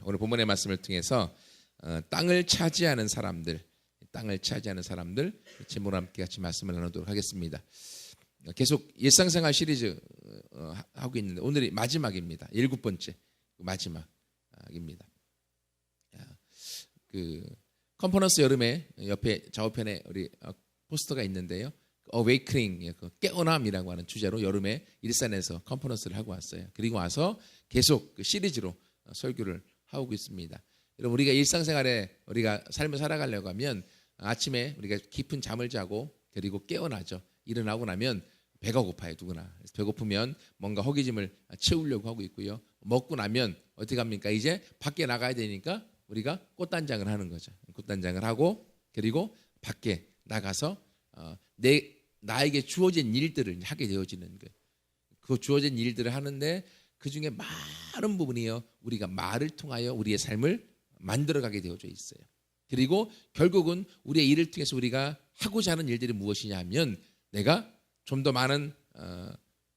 오늘 본문의 말씀을 통해서 땅을 차지하는 사람들 제목으로 함께 같이 말씀을 나누도록 하겠습니다. 계속 일상생활 시리즈 하고 있는데 오늘이 마지막입니다. 7번째 마지막입니다. 그 컨퍼런스 여름에 옆에 좌우편에 우리 포스터가 있는데요. 어웨이크닝, 깨어남이라고 하는 주제로 여름에 일산에서 컨퍼런스를 하고 왔어요. 그리고 와서 계속 그 시리즈로 설교를 하고 있습니다. 여러분, 우리가 일상생활에 우리가 삶을 살아가려고 하면 아침에 우리가 깊은 잠을 자고 그리고 깨어나죠. 일어나고 나면 배가 고파요, 누구나. 배고프면 뭔가 허기짐을 채우려고 하고 있고요. 먹고 나면 어떻게 합니까? 이제 밖에 나가야 되니까 우리가 꽃단장을 하는 거죠. 꽃단장을 하고 그리고 밖에 나가서 나에게 주어진 일들을 하게 되어지는 거예요. 그 주어진 일들을 하는데 그 중에 많은 부분이요, 우리가 말을 통하여 우리의 삶을 만들어가게 되어져 있어요. 그리고 결국은 우리의 일을 통해서 우리가 하고자 하는 일들이 무엇이냐 하면 내가 좀 더 많은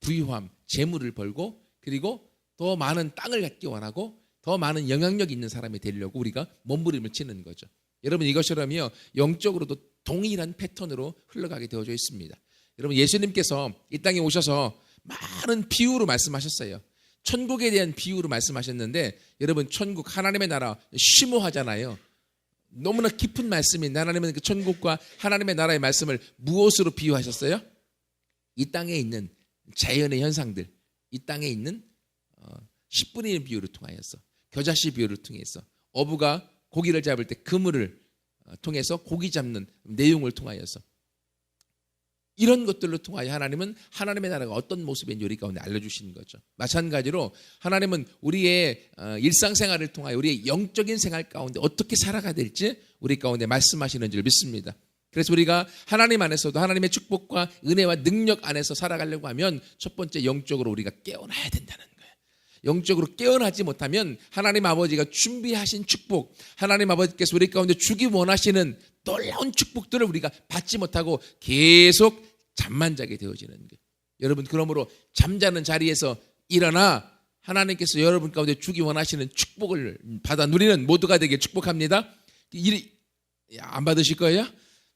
부유함, 재물을 벌고 그리고 더 많은 땅을 갖기 원하고 더 많은 영향력 있는 사람이 되려고 우리가 몸부림을 치는 거죠. 여러분, 이것처럼요 영적으로도 동일한 패턴으로 흘러가게 되어져 있습니다. 여러분, 예수님께서 이 땅에 오셔서 많은 비유로 말씀하셨어요. 천국에 대한 비유로 말씀하셨는데 여러분, 천국 하나님의 나라 심오하잖아요. 너무나 깊은 말씀인데 하나님은 그 천국과 하나님의 나라의 말씀을 무엇으로 비유하셨어요? 이 땅에 있는 자연의 현상들, 이 땅에 있는 10분의 1 비유를 통하여서, 겨자씨 비유를 통해서, 어부가 고기를 잡을 때 그물을 통해서 고기 잡는 내용을 통하여서 이런 것들로 통하여 하나님은 하나님의 나라가 어떤 모습인지 우리 가운데 알려주시는 거죠. 마찬가지로 하나님은 우리의 일상생활을 통하여 우리의 영적인 생활 가운데 어떻게 살아가야 될지 우리 가운데 말씀하시는 줄 믿습니다. 그래서 우리가 하나님 안에서도 하나님의 축복과 은혜와 능력 안에서 살아가려고 하면 첫 번째 영적으로 우리가 깨어나야 된다는 거예요. 영적으로 깨어나지 못하면 하나님 아버지가 준비하신 축복, 하나님 아버지께서 우리 가운데 주기 원하시는 놀라운 축복들을 우리가 받지 못하고 계속 잠만 자게 되어지는 거예요. 여러분, 그러므로 잠자는 자리에서 일어나 하나님께서 여러분 가운데 주기 원하시는 축복을 받아 누리는 모두가 되게 축복합니다. 안 받으실 거예요?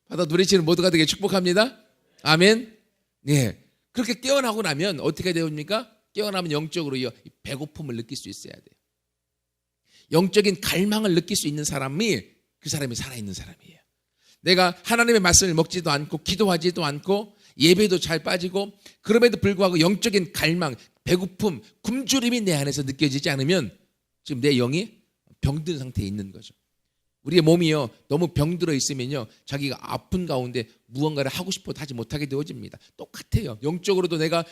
받아 누리시는 모두가 되게 축복합니다. 아멘. 네. 그렇게 깨어나고 나면 어떻게 되옵니까? 깨어나면 영적으로 배고픔을 느낄 수 있어야 돼요. 영적인 갈망을 느낄 수 있는 사람이 그 사람이 살아있는 사람이에요. 내가 하나님의 말씀을 먹지도 않고 기도하지도 않고 예배도 잘 빠지고 그럼에도 불구하고 영적인 갈망, 배고픔, 굶주림이 내 안에서 느껴지지 않으면 지금 내 영이 병든 상태에 있는 거죠. 우리의 몸이요 너무 병들어 있으면요 자기가 아픈 가운데 무언가를 하고 싶어도 하지 못하게 되어집니다. 똑같아요. 영적으로도 내가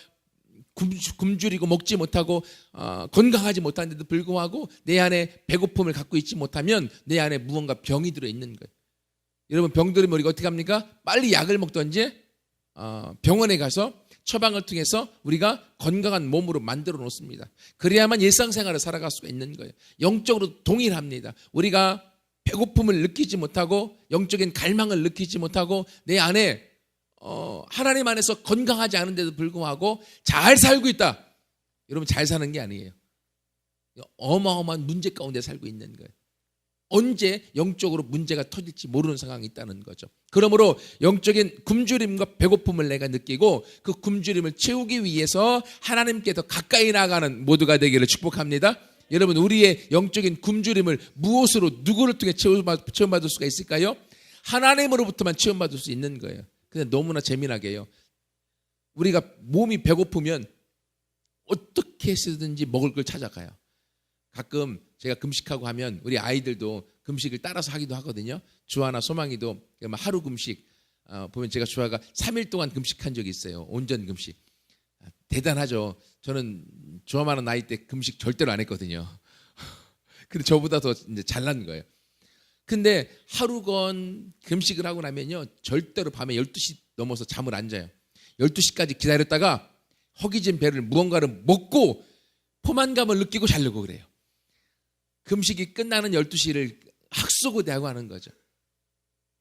굶주리고 먹지 못하고 건강하지 못하는데도 불구하고 내 안에 배고픔을 갖고 있지 못하면 내 안에 무언가 병이 들어있는 거예요. 여러분, 병들으면 우리가 어떻게 합니까? 빨리 약을 먹든지 병원에 가서 처방을 통해서 우리가 건강한 몸으로 만들어 놓습니다. 그래야만 일상생활을 살아갈 수가 있는 거예요. 영적으로 동일합니다. 우리가 배고픔을 느끼지 못하고 영적인 갈망을 느끼지 못하고 내 안에 하나님 안에서 건강하지 않은데도 불구하고 잘 살고 있다. 여러분, 잘 사는 게 아니에요. 어마어마한 문제 가운데 살고 있는 거예요. 언제 영적으로 문제가 터질지 모르는 상황이 있다는 거죠. 그러므로 영적인 굶주림과 배고픔을 내가 느끼고 그 굶주림을 채우기 위해서 하나님께 더 가까이 나가는 모두가 되기를 축복합니다. 여러분, 우리의 영적인 굶주림을 무엇으로 누구를 통해 체험받을 수가 있을까요? 하나님으로부터만 체험받을 수 있는 거예요. 근데 너무나 재미나게요, 우리가 몸이 배고프면 어떻게 해서든지 먹을 걸 찾아가요. 가끔 제가 금식하고 하면 우리 아이들도 금식을 따라서 하기도 하거든요. 주아나 소망이도 하루 금식 보면 제가 주아가 3일 동안 금식한 적이 있어요. 온전 금식. 대단하죠. 저는 주아만한 나이 때 금식 절대로 안 했거든요. 근데 저보다 더 이제 잘난 거예요. 근데 하루건 금식을 하고 나면요 절대로 밤에 12시 넘어서 잠을 안 자요. 12시까지 기다렸다가 허기진 배를 무언가를 먹고 포만감을 느끼고 자려고 그래요. 금식이 끝나는 12시를 학수고대하고 하는 거죠.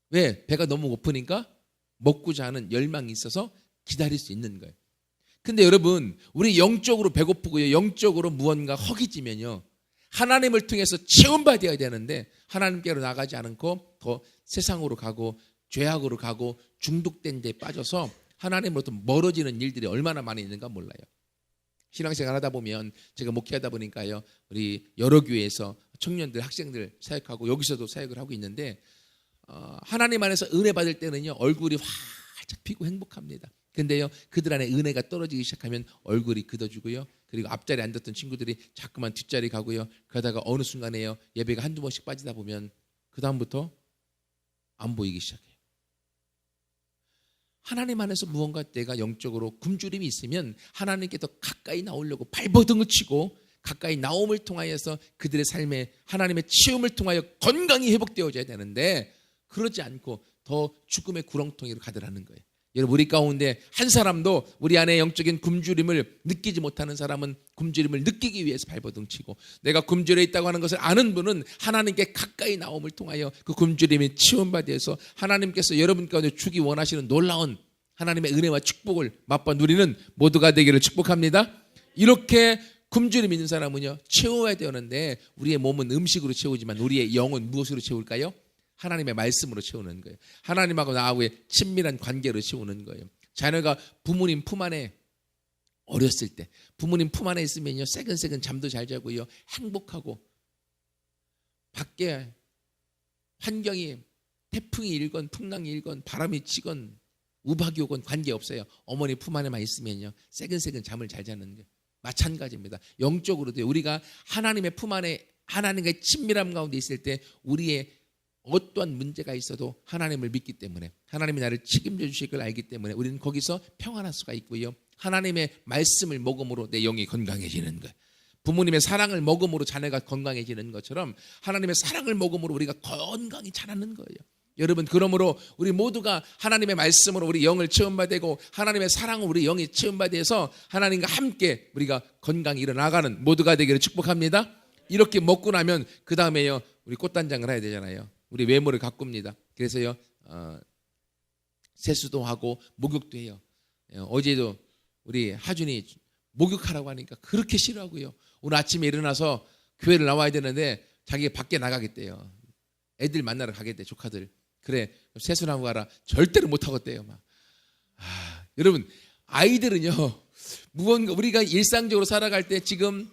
왜? 배가 너무 고프니까 먹고자 하는 열망이 있어서 기다릴 수 있는 거예요. 근데 여러분, 우리 영적으로 배고프고요 영적으로 무언가 허기지면요 하나님을 통해서 체험받아야 되는데 하나님께로 나가지 않고 더 세상으로 가고 죄악으로 가고 중독된 데 빠져서 하나님으로부터 멀어지는 일들이 얼마나 많이 있는가 몰라요. 신앙생활 하다 보면 제가 목회하다 보니까요, 우리 여러 교회에서 청년들, 학생들 사역하고 여기서도 사역을 하고 있는데 하나님 안에서 은혜 받을 때는요 얼굴이 활짝 피고 행복합니다. 근데요 그들 안에 은혜가 떨어지기 시작하면 얼굴이 굳어지고요, 그리고 앞자리에 앉았던 친구들이 자꾸만 뒷자리 가고요, 그러다가 어느 순간에요 예배가 한두 번씩 빠지다 보면 그 다음부터 안 보이기 시작해요. 하나님 안에서 무언가 내가 영적으로 굶주림이 있으면 하나님께 더 가까이 나오려고 발버둥을 치고 가까이 나옴을 통하여서 그들의 삶에 하나님의 체험을 통하여 건강이 회복되어져야 되는데 그러지 않고 더 죽음의 구렁텅이로 가더라는 거예요. 여러분, 우리 가운데 한 사람도 우리 안에 영적인 굶주림을 느끼지 못하는 사람은 굶주림을 느끼기 위해서 발버둥 치고, 내가 굶주려 있다고 하는 것을 아는 분은 하나님께 가까이 나옴을 통하여 그 굶주림이 치유받아서 하나님께서 여러분 가운데 주기 원하시는 놀라운 하나님의 은혜와 축복을 맛봐 누리는 모두가 되기를 축복합니다. 이렇게 굶주림 있는 사람은요 채워야 되는데, 우리의 몸은 음식으로 채우지만 우리의 영은 무엇으로 채울까요? 하나님의 말씀으로 채우는 거예요. 하나님하고 나하고의 친밀한 관계로 채우는 거예요. 자녀가 부모님 품 안에 어렸을 때 부모님 품 안에 있으면요 새근새근 잠도 잘 자고요 행복하고, 밖에 환경이 태풍이 일건 풍랑이 일건 바람이 치건 우박이 오건 관계없어요. 어머니 품 안에만 있으면요 새근새근 잠을 잘 자는 거예요. 마찬가지입니다. 영적으로도 우리가 하나님의 품 안에 하나님과의 친밀함 가운데 있을 때 우리의 어떠한 문제가 있어도 하나님을 믿기 때문에, 하나님이 나를 책임져 주실 걸 알기 때문에 우리는 거기서 평안할 수가 있고요, 하나님의 말씀을 먹음으로 내 영이 건강해지는 거예요. 부모님의 사랑을 먹음으로 자녀가 건강해지는 것처럼 하나님의 사랑을 먹음으로 우리가 건강히 자라는 거예요. 여러분, 그러므로 우리 모두가 하나님의 말씀으로 우리 영을 체험받고 하나님의 사랑으로 우리 영이 체험받아서 하나님과 함께 우리가 건강히 일어나가는 모두가 되기를 축복합니다. 이렇게 먹고 나면 그 다음에요 우리 꽃단장을 해야 되잖아요. 우리 외모를 가꿉니다. 그래서요 세수도 하고 목욕도 해요. 어제도 우리 하준이 목욕하라고 하니까 그렇게 싫어하고요, 오늘 아침에 일어나서 교회를 나와야 되는데 자기가 밖에 나가겠대요. 애들 만나러 가겠대, 조카들. 그래 세수나 하고 가라. 절대로 못 하겠대요. 막. 여러분, 아이들은요 무언가 우리가 일상적으로 살아갈 때 지금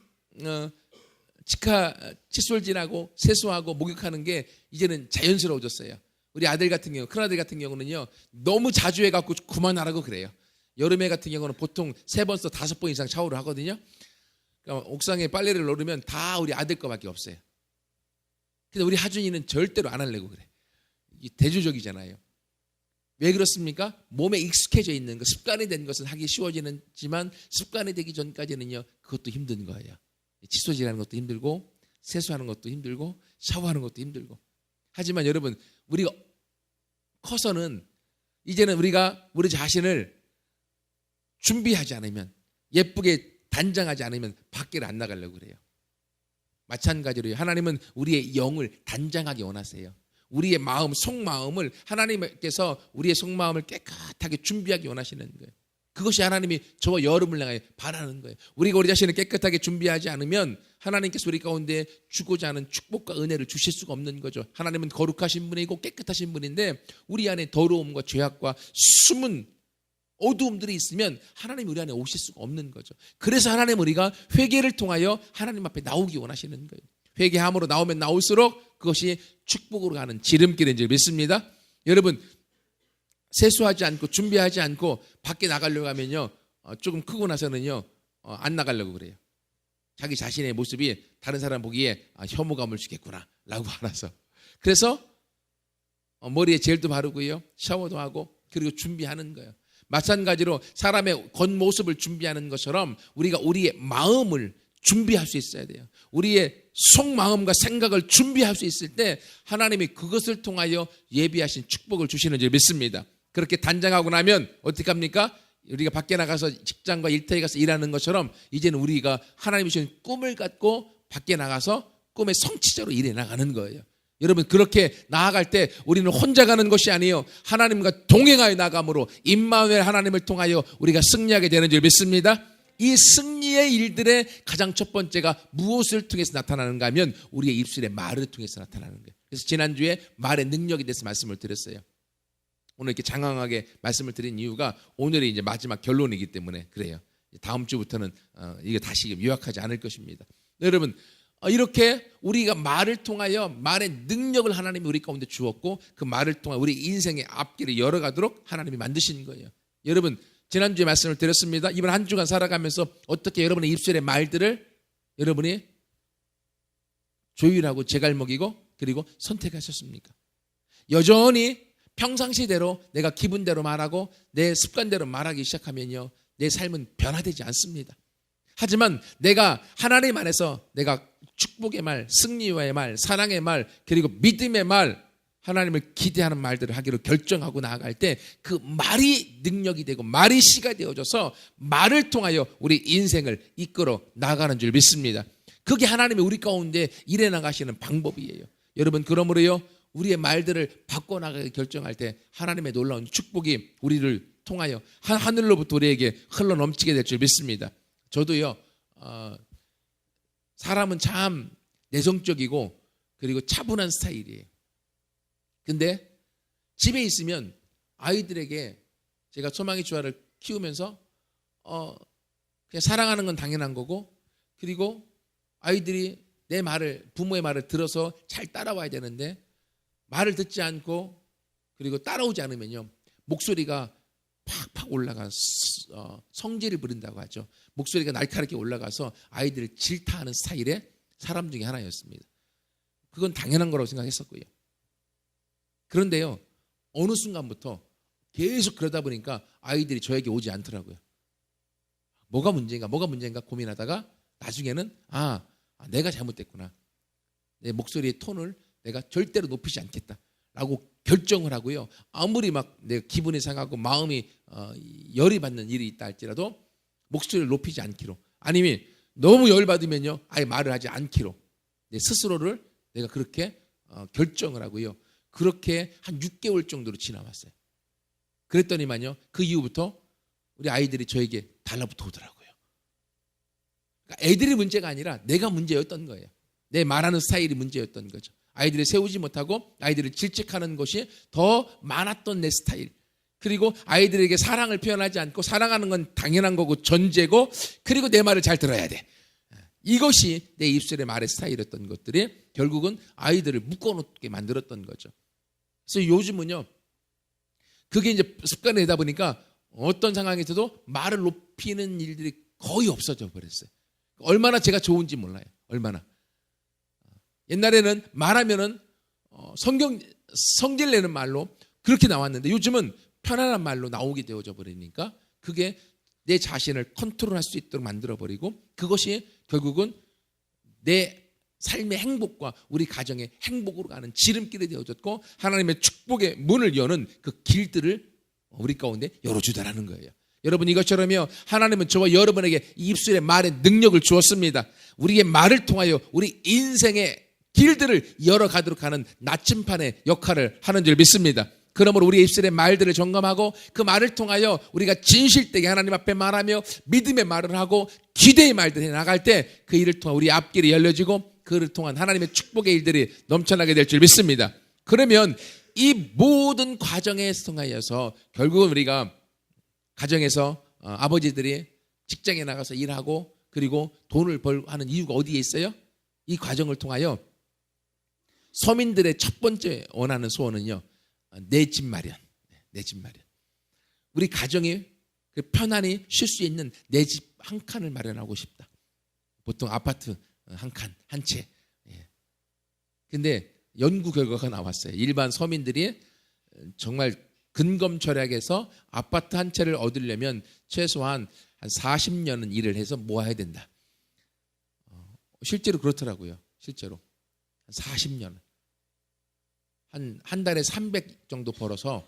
칫솔질하고 세수하고 목욕하는 게 이제는 자연스러워졌어요. 우리 아들 같은 경우, 큰아들 같은 경우는요 너무 자주 해갖고 그만하라고 그래요. 여름에 같은 경우는 보통 3번에서 5번 이상 샤워를 하거든요. 그러니까 옥상에 빨래를 놓으면 다 우리 아들 거밖에 없어요. 근데 우리 하준이는 절대로 안 하려고 그래. 이게 대조적이잖아요. 왜 그렇습니까? 몸에 익숙해져 있는 거, 습관이 된 것은 하기 쉬워지지만 습관이 되기 전까지는요 그것도 힘든 거예요. 칫솔질하는 것도 힘들고 세수하는 것도 힘들고 샤워하는 것도 힘들고. 하지만 여러분, 우리가 커서는 이제는 우리가 우리 자신을 준비하지 않으면, 예쁘게 단장하지 않으면 밖에를 안 나가려고 그래요. 마찬가지로 하나님은 우리의 영을 단장하기 원하세요. 우리의 마음, 속마음을 하나님께서 우리의 속마음을 깨끗하게 준비하기 원하시는 거예요. 그것이 하나님이 저와 여러분을 향해 바라는 거예요. 우리가 우리 자신을 깨끗하게 준비하지 않으면 하나님께서 우리 가운데 주고자 하는 축복과 은혜를 주실 수가 없는 거죠. 하나님은 거룩하신 분이고 깨끗하신 분인데 우리 안에 더러움과 죄악과 숨은 어두움들이 있으면 하나님이 우리 안에 오실 수가 없는 거죠. 그래서 하나님은 우리가 회개를 통하여 하나님 앞에 나오기 원하시는 거예요. 회개함으로 나오면 나올수록 그것이 축복으로 가는 지름길인 줄 믿습니다. 여러분, 세수하지 않고 준비하지 않고 밖에 나가려고 하면요 조금 크고 나서는요 안 나가려고 그래요. 자기 자신의 모습이 다른 사람 보기에 혐오감을 주겠구나 라고 알아서. 그래서 머리에 젤도 바르고요 샤워도 하고 그리고 준비하는 거예요. 마찬가지로 사람의 겉모습을 준비하는 것처럼 우리가 우리의 마음을 준비할 수 있어야 돼요. 우리의 속마음과 생각을 준비할 수 있을 때 하나님이 그것을 통하여 예비하신 축복을 주시는 줄 믿습니다. 그렇게 단장하고 나면 어떻게 합니까? 우리가 밖에 나가서 직장과 일터에 가서 일하는 것처럼 이제는 우리가 하나님이 주신 꿈을 갖고 밖에 나가서 꿈의 성취자로 일해 나가는 거예요. 여러분, 그렇게 나아갈 때 우리는 혼자 가는 것이 아니에요. 하나님과 동행하여 나감으로 임마누엘 하나님을 통하여 우리가 승리하게 되는 줄 믿습니다. 이 승리의 일들의 가장 첫 번째가 무엇을 통해서 나타나는가 하면 우리의 입술의 말을 통해서 나타나는 거예요. 그래서 지난주에 말의 능력에 대해서 말씀을 드렸어요. 오늘 이렇게 장황하게 말씀을 드린 이유가 오늘이 이제 마지막 결론이기 때문에 그래요. 다음 주부터는 이게 다시 요약하지 않을 것입니다. 여러분, 이렇게 우리가 말을 통하여 말의 능력을 하나님이 우리 가운데 주었고 그 말을 통해 우리 인생의 앞길을 열어가도록 하나님이 만드신 거예요. 여러분, 지난주에 말씀을 드렸습니다. 이번 한 주간 살아가면서 어떻게 여러분의 입술의 말들을 여러분이 조율하고 제갈먹이고 그리고 선택하셨습니까? 여전히 평상시대로 내가 기분대로 말하고 내 습관대로 말하기 시작하면요, 내 삶은 변화되지 않습니다. 하지만 내가 하나님 안에서 내가 축복의 말, 승리와의 말, 사랑의 말, 그리고 믿음의 말, 하나님을 기대하는 말들을 하기로 결정하고 나아갈 때 그 말이 능력이 되고 말이 씨가 되어져서 말을 통하여 우리 인생을 이끌어 나가는 줄 믿습니다. 그게 하나님이 우리 가운데 일해 나가시는 방법이에요. 여러분, 그러므로요, 우리의 말들을 바꿔나가게 결정할 때 하나님의 놀라운 축복이 우리를 통하여 하늘로부터 우리에게 흘러넘치게 될 줄 믿습니다. 저도요, 사람은 참 내성적이고 그리고 차분한 스타일이에요. 근데 집에 있으면 아이들에게 제가 소망의 주화를 키우면서 그냥 사랑하는 건 당연한 거고, 그리고 아이들이 내 말을, 부모의 말을 들어서 잘 따라와야 되는데 말을 듣지 않고 그리고 따라오지 않으면요, 목소리가 팍팍 올라가 성질을 부린다고 하죠. 목소리가 날카롭게 올라가서 아이들을 질타하는 스타일의 사람 중에 하나였습니다. 그건 당연한 거라고 생각했었고요. 그런데요, 어느 순간부터 계속 그러다 보니까 아이들이 저에게 오지 않더라고요. 뭐가 문제인가 고민하다가 나중에는 내가 잘못됐구나. 내 목소리의 톤을 내가 절대로 높이지 않겠다라고 결정을 하고요. 아무리 막 내가 기분이 상하고 마음이 열이 받는 일이 있다 할지라도 목소리를 높이지 않기로, 아니면 너무 열받으면요, 아예 말을 하지 않기로 내 스스로를 내가 그렇게 결정을 하고요. 그렇게 한 6개월 정도로 지나왔어요. 그랬더니만요, 그 이후부터 우리 아이들이 저에게 달라붙어 오더라고요. 그러니까 애들이 문제가 아니라 내가 문제였던 거예요. 내 말하는 스타일이 문제였던 거죠. 아이들을 세우지 못하고 아이들을 질책하는 것이 더 많았던 내 스타일. 그리고 아이들에게 사랑을 표현하지 않고 사랑하는 건 당연한 거고 전제고, 그리고 내 말을 잘 들어야 돼. 이것이 내 입술의 말의 스타일이었던 것들이 결국은 아이들을 묶어놓게 만들었던 거죠. 그래서 요즘은요, 그게 이제 습관이 되다 보니까 어떤 상황에서도 말을 높이는 일들이 거의 없어져 버렸어요. 얼마나 제가 좋은지 몰라요. 얼마나. 옛날에는 말하면은 성질 내는 말로 그렇게 나왔는데 요즘은 편안한 말로 나오게 되어져 버리니까 그게 내 자신을 컨트롤할 수 있도록 만들어버리고, 그것이 결국은 내 삶의 행복과 우리 가정의 행복으로 가는 지름길이 되어졌고 하나님의 축복의 문을 여는 그 길들을 우리 가운데 열어주다라는 거예요. 여러분, 이것처럼요, 하나님은 저와 여러분에게 이 입술의 말의 능력을 주었습니다. 우리의 말을 통하여 우리 인생의 길들을 열어가도록 하는 나침판의 역할을 하는 줄 믿습니다. 그러므로 우리의 입술의 말들을 점검하고 그 말을 통하여 우리가 진실되게 하나님 앞에 말하며 믿음의 말을 하고 기대의 말들을 해나갈 때 그 일을 통해 우리 앞길이 열려지고 그를 통한 하나님의 축복의 일들이 넘쳐나게 될 줄 믿습니다. 그러면 이 모든 과정에 통하여서 결국은 우리가 가정에서 아버지들이 직장에 나가서 일하고 그리고 돈을 벌고 하는 이유가 어디에 있어요? 이 과정을 통하여 서민들의 첫 번째 원하는 소원은요, 내 집 마련. 내 집 마련. 우리 가정이 편안히 쉴 수 있는 내 집 한 칸을 마련하고 싶다. 보통 아파트 한 칸, 한 채. 근데 연구 결과가 나왔어요. 일반 서민들이 정말 근검절약해서 아파트 한 채를 얻으려면 최소한 한 40년은 일을 해서 모아야 된다. 실제로 그렇더라고요. 실제로. 40년. 한 달에 300 정도 벌어서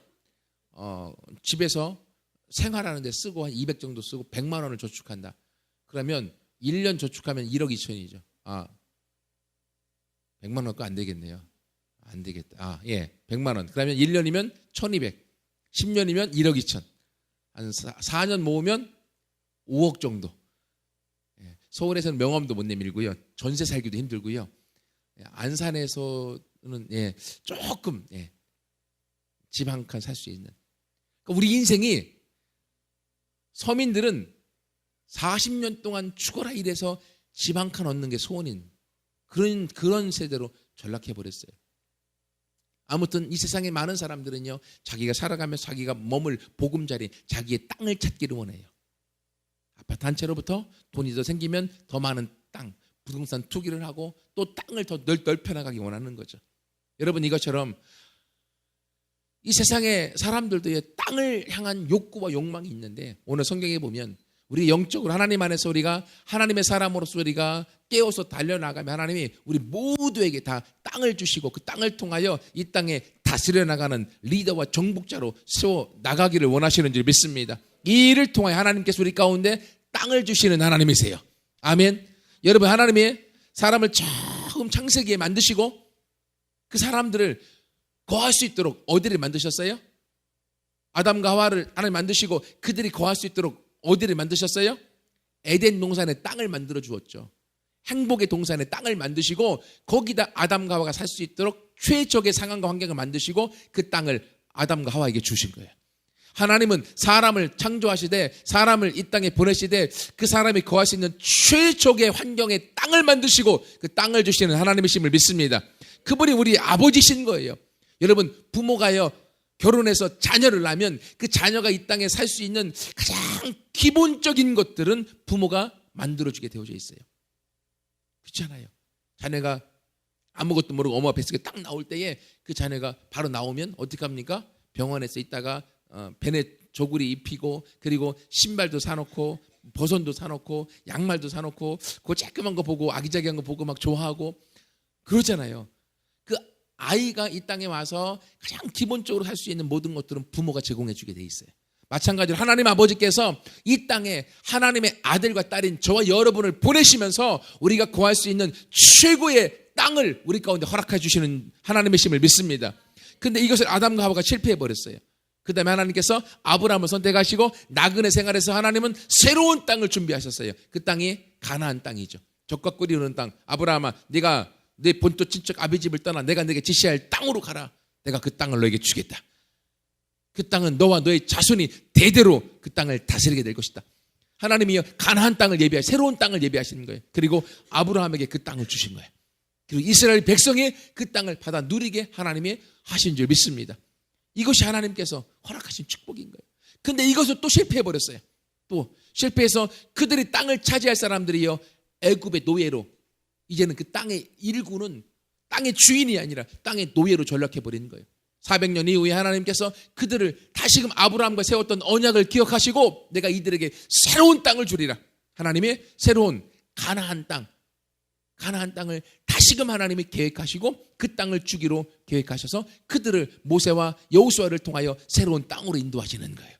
집에서 생활하는 데 쓰고 한 200 정도 쓰고 100만 원을 저축한다. 그러면 1년 저축하면 1억 2천이죠. 100만 원도 안 되겠네요. 안 되겠다. 100만 원. 그러면 1년이면 1200. 10년이면 1억 2천. 한 4년 모으면 5억 정도. 서울에서는 명함도 못 내밀고요. 전세 살기도 힘들고요. 안산에서는 조금 집 한 칸 살 수 있는. 그러니까 우리 인생이 서민들은 40년 동안 죽어라 일해서 집 한 칸 얻는 게 소원인 그런 세대로 전락해 버렸어요. 아무튼 이 세상에 많은 사람들은요, 자기가 살아가면서 자기가 머물 보금자리, 자기의 땅을 찾기를 원해요. 아파트 한 채로부터 돈이 더 생기면 더 많은 땅, 부동산 투기를 하고 또 땅을 더 넓혀 나가기 원하는 거죠. 여러분, 이것처럼 이 세상에 사람들도 땅을 향한 욕구와 욕망이 있는데, 오늘 성경에 보면 우리 영적으로 하나님 안에서 우리가 하나님의 사람으로서 우리가 깨어서 달려나가면 하나님이 우리 모두에게 다 땅을 주시고 그 땅을 통하여 이 땅에 다스려 나가는 리더와 정복자로 세워 나가기를 원하시는 줄 믿습니다. 이 일을 통하여 하나님께서 우리 가운데 땅을 주시는 하나님이세요. 아멘. 여러분, 하나님이 사람을 처음 창세기에 만드시고 그 사람들을 거할 수 있도록 어디를 만드셨어요? 아담과 하와를 하나님 만드시고 그들이 거할 수 있도록 어디를 만드셨어요? 에덴 동산에 땅을 만들어 주었죠. 행복의 동산에 땅을 만드시고 거기다 아담과 하와가 살 수 있도록 최적의 상황과 환경을 만드시고 그 땅을 아담과 하와에게 주신 거예요. 하나님은 사람을 창조하시되 사람을 이 땅에 보내시되 그 사람이 거할 수 있는 최적의 환경의 땅을 만드시고 그 땅을 주시는 하나님이심을 믿습니다. 그분이 우리 아버지신 거예요. 여러분, 부모가요 결혼해서 자녀를 낳으면 그 자녀가 이 땅에 살 수 있는 가장 기본적인 것들은 부모가 만들어주게 되어져 있어요. 그렇잖아요. 자녀가 아무것도 모르고 엄마 뱃속에 딱 나올 때에 그 자녀가 바로 나오면 어떻게 합니까? 병원에서 있다가 배에 조구리 입히고 그리고 신발도 사놓고 버선도 사놓고 양말도 사놓고 그 쬐끄만 거 보고 아기자기한 거 보고 막 좋아하고 그러잖아요. 그 아이가 이 땅에 와서 가장 기본적으로 할 수 있는 모든 것들은 부모가 제공해 주게 돼 있어요. 마찬가지로 하나님 아버지께서 이 땅에 하나님의 아들과 딸인 저와 여러분을 보내시면서 우리가 거할 수 있는 최고의 땅을 우리 가운데 허락해 주시는 하나님의 심을 믿습니다. 근데 이것을 아담과 하와가 실패해 버렸어요. 그 다음에 하나님께서 아브라함을 선택하시고 나그네 생활에서 하나님은 새로운 땅을 준비하셨어요. 그 땅이 가나안 땅이죠. 젖과 꿀이 흐르는 땅. 아브라함아, 네가 내 본토 친척 아비 집을 떠나 내가 네게 지시할 땅으로 가라. 내가 그 땅을 너에게 주겠다. 그 땅은 너와 너의 자손이 대대로 그 땅을 다스리게 될 것이다. 하나님이 가나안 땅을 새로운 땅을 예비하시는 거예요. 그리고 아브라함에게 그 땅을 주신 거예요. 그리고 이스라엘 백성이 그 땅을 받아 누리게 하나님이 하신 줄 믿습니다. 이것이 하나님께서 허락하신 축복인 거예요. 근데 이것을 또 실패해버렸어요. 또 실패해서 그들이 땅을 차지할 사람들이요 애굽의 노예로 이제는 그 땅의 일구는 땅의 주인이 아니라 땅의 노예로 전락해버리는 거예요. 400년 이후에 하나님께서 그들을 다시금 아브라함과 세웠던 언약을 기억하시고 내가 이들에게 새로운 땅을 주리라. 하나님의 새로운 가나안 땅을 다시금 하나님이 계획하시고 그 땅을 주기로 계획하셔서 그들을 모세와 여호수아를 통하여 새로운 땅으로 인도하시는 거예요.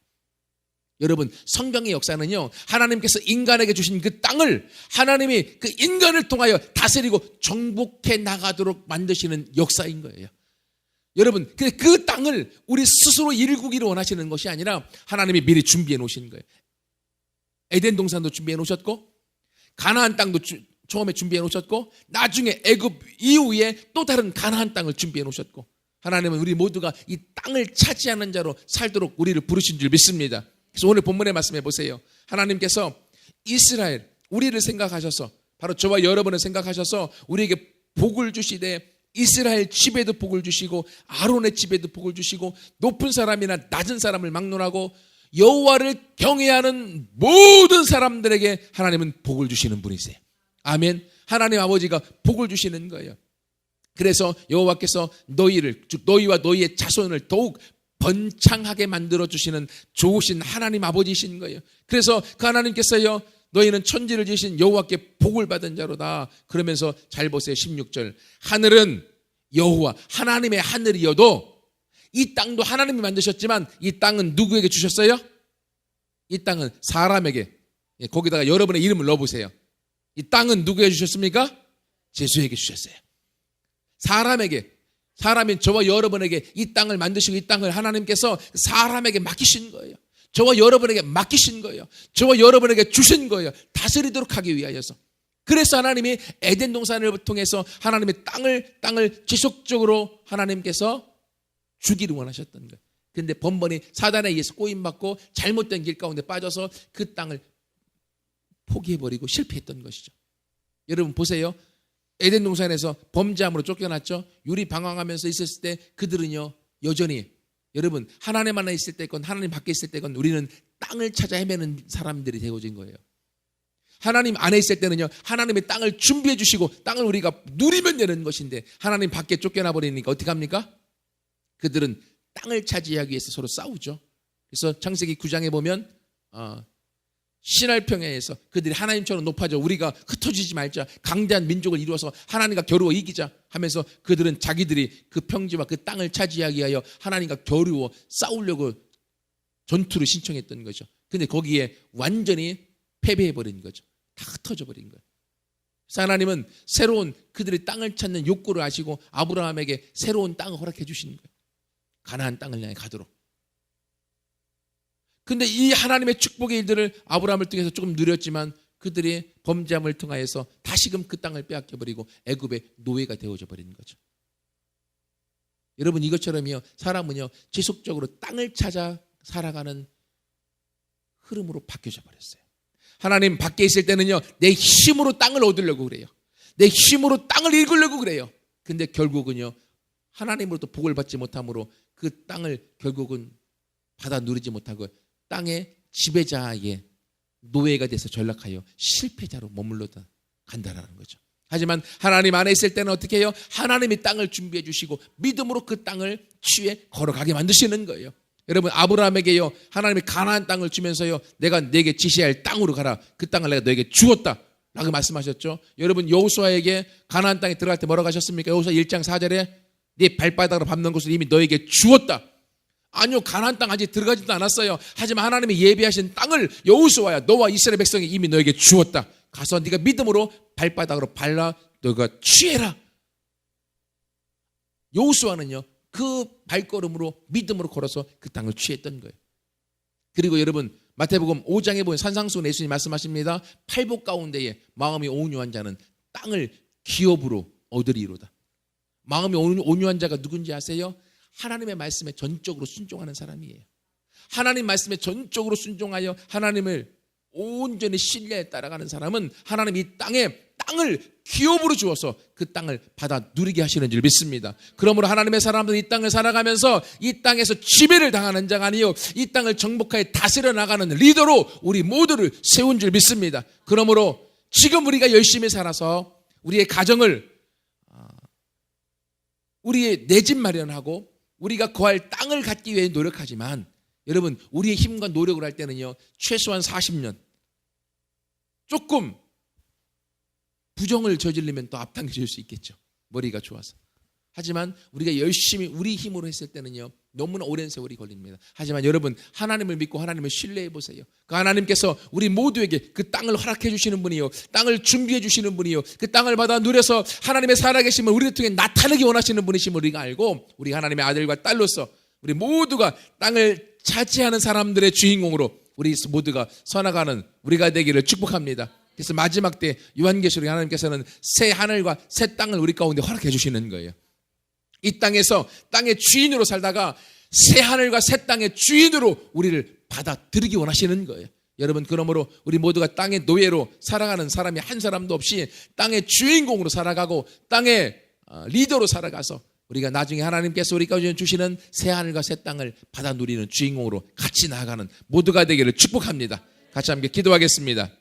여러분, 성경의 역사는요 하나님께서 인간에게 주신 그 땅을 하나님이 그 인간을 통하여 다스리고 정복해 나가도록 만드시는 역사인 거예요. 여러분, 그 땅을 우리 스스로 일구기를 원하시는 것이 아니라 하나님이 미리 준비해 놓으신 거예요. 에덴 동산도 준비해 놓으셨고 가나안 땅도 처음에 준비해 놓으셨고 나중에 애굽 이후에 또 다른 가나안 땅을 준비해 놓으셨고 하나님은 우리 모두가 이 땅을 차지하는 자로 살도록 우리를 부르신 줄 믿습니다. 그래서 오늘 본문의 말씀해 보세요. 하나님께서 이스라엘 우리를 생각하셔서 바로 저와 여러분을 생각하셔서 우리에게 복을 주시되 이스라엘 집에도 복을 주시고 아론의 집에도 복을 주시고 높은 사람이나 낮은 사람을 막론하고 여호와를 경외하는 모든 사람들에게 하나님은 복을 주시는 분이세요. 아멘. 하나님 아버지가 복을 주시는 거예요. 그래서 여호와께서 너희를 즉 너희와 너희의 자손을 더욱 번창하게 만들어 주시는 좋으신 하나님 아버지이신 거예요. 그래서 그 하나님께서요 너희는 천지를 지으신 여호와께 복을 받은 자로다. 그러면서 잘 보세요. 16절. 하늘은 여호와 하나님의 하늘이어도 이 땅도 하나님이 만드셨지만 이 땅은 누구에게 주셨어요? 이 땅은 사람에게. 거기다가 여러분의 이름을 넣어보세요. 이 땅은 누구에게 주셨습니까? 제수에게 주셨어요. 사람에게, 사람인 저와 여러분에게 이 땅을 만드시고 이 땅을 하나님께서 사람에게 맡기신 거예요. 저와 여러분에게 맡기신 거예요. 저와 여러분에게 주신 거예요. 다스리도록 하기 위하여서. 그래서 하나님이 에덴 동산을 통해서 하나님의 땅을 지속적으로 하나님께서 주기를 원하셨던 거예요. 그런데 번번이 사단에 의해서 꼬임받고 잘못된 길 가운데 빠져서 그 땅을 포기해버리고 실패했던 것이죠. 여러분 보세요. 에덴 동산에서 범죄함으로 쫓겨났죠. 유리 방황하면서 있었을 때 그들은요 여전히 여러분 하나님 안에 있을 때건 하나님 밖에 있을 때건 우리는 땅을 찾아 헤매는 사람들이 되어진 거예요. 하나님 안에 있을 때는요 하나님의 땅을 준비해 주시고 땅을 우리가 누리면 되는 것인데 하나님 밖에 쫓겨나 버리니까 어떻게 합니까? 그들은 땅을 차지하기 위해서 서로 싸우죠. 그래서 창세기 9장에 보면 신할 평야에서 그들이 하나님처럼 높아져 우리가 흩어지지 말자, 강대한 민족을 이루어서 하나님과 겨루어 이기자 하면서 그들은 자기들이 그 평지와 그 땅을 차지하기 위하여 하나님과 겨루어 싸우려고 전투를 신청했던 거죠. 근데 거기에 완전히 패배해버린 거죠. 다 흩어져 버린 거예요. 그래서 하나님은 새로운 그들의 땅을 찾는 욕구를 아시고 아브라함에게 새로운 땅을 허락해 주시는 거예요. 가나안 땅을 향해 가도록. 근데 이 하나님의 축복의 일들을 아브라함을 통해서 조금 누렸지만 그들이 범죄함을 통하여서 다시금 그 땅을 빼앗겨버리고 애굽의 노예가 되어져 버리는 거죠. 여러분 이것처럼요 사람은요 지속적으로 땅을 찾아 살아가는 흐름으로 바뀌어져 버렸어요. 하나님 밖에 있을 때는요 내 힘으로 땅을 얻으려고 그래요. 내 힘으로 땅을 읽으려고 그래요. 근데 결국은요 하나님으로부터 복을 받지 못함으로 그 땅을 결국은 받아 누리지 못하고 땅의 지배자의 노예가 돼서 전락하여 실패자로 머물러 간다라는 거죠. 하지만 하나님 안에 있을 때는 어떻게 해요? 하나님이 땅을 준비해 주시고 믿음으로 그 땅을 취해 걸어가게 만드시는 거예요. 여러분 아브라함에게요 하나님이 가나안 땅을 주면서요 내가 네게 지시할 땅으로 가라. 그 땅을 내가 너에게 주었다 라고 말씀하셨죠. 여러분 여호수아에게 가나안 땅에 들어갈 때 뭐라고 하셨습니까? 여호수아 1장 4절에 네 발바닥으로 밟는 곳을 이미 너에게 주었다. 아니요 가나안 땅 아직 들어가지도 않았어요. 하지만 하나님이 예비하신 땅을 여호수아야 너와 이스라엘 백성이 이미 너에게 주었다. 가서 네가 믿음으로 발바닥으로 밟아 너가 취해라. 여호수아는요 그 발걸음으로 믿음으로 걸어서 그 땅을 취했던 거예요. 그리고 여러분 마태복음 5장에 보면 산상수훈 예수님 말씀하십니다. 팔복 가운데에 마음이 온유한 자는 땅을 기업으로 얻으리로다. 마음이 온유한 자가 누군지 아세요? 하나님의 말씀에 전적으로 순종하는 사람이에요. 하나님 말씀에 전적으로 순종하여 하나님을 온전히 신뢰에 따라가는 사람은 하나님 이 땅을 기업으로 주어서 그 땅을 받아 누리게 하시는 줄 믿습니다. 그러므로 하나님의 사람들은 이 땅을 살아가면서 이 땅에서 지배를 당하는 자가 아니요 이 땅을 정복하여 다스려 나가는 리더로 우리 모두를 세운 줄 믿습니다. 그러므로 지금 우리가 열심히 살아서 우리의 가정을 우리의 내 집 마련하고 우리가 거할 땅을 갖기 위해 노력하지만 여러분 우리의 힘과 노력을 할 때는요 최소한 40년 조금 부정을 저지르면 또 앞당겨질 수 있겠죠. 머리가 좋아서. 하지만 우리가 열심히 우리 힘으로 했을 때는요 너무나 오랜 세월이 걸립니다. 하지만 여러분 하나님을 믿고 하나님을 신뢰해 보세요. 그 하나님께서 우리 모두에게 그 땅을 허락해 주시는 분이요 땅을 준비해 주시는 분이요 그 땅을 받아 누려서 하나님의 살아계심을 우리를 통해 나타내기 원하시는 분이심을 우리가 알고 우리 하나님의 아들과 딸로서 우리 모두가 땅을 차지하는 사람들의 주인공으로 우리 모두가 서나가는 우리가 되기를 축복합니다. 그래서 마지막 때 요한계시록에 하나님께서는 새 하늘과 새 땅을 우리 가운데 허락해 주시는 거예요. 이 땅에서 땅의 주인으로 살다가 새 하늘과 새 땅의 주인으로 우리를 받아들이기 원하시는 거예요. 여러분 그러므로 우리 모두가 땅의 노예로 살아가는 사람이 한 사람도 없이 땅의 주인공으로 살아가고 땅의 리더로 살아가서 우리가 나중에 하나님께서 우리가 주시는 새 하늘과 새 땅을 받아 누리는 주인공으로 같이 나아가는 모두가 되기를 축복합니다. 같이 함께 기도하겠습니다.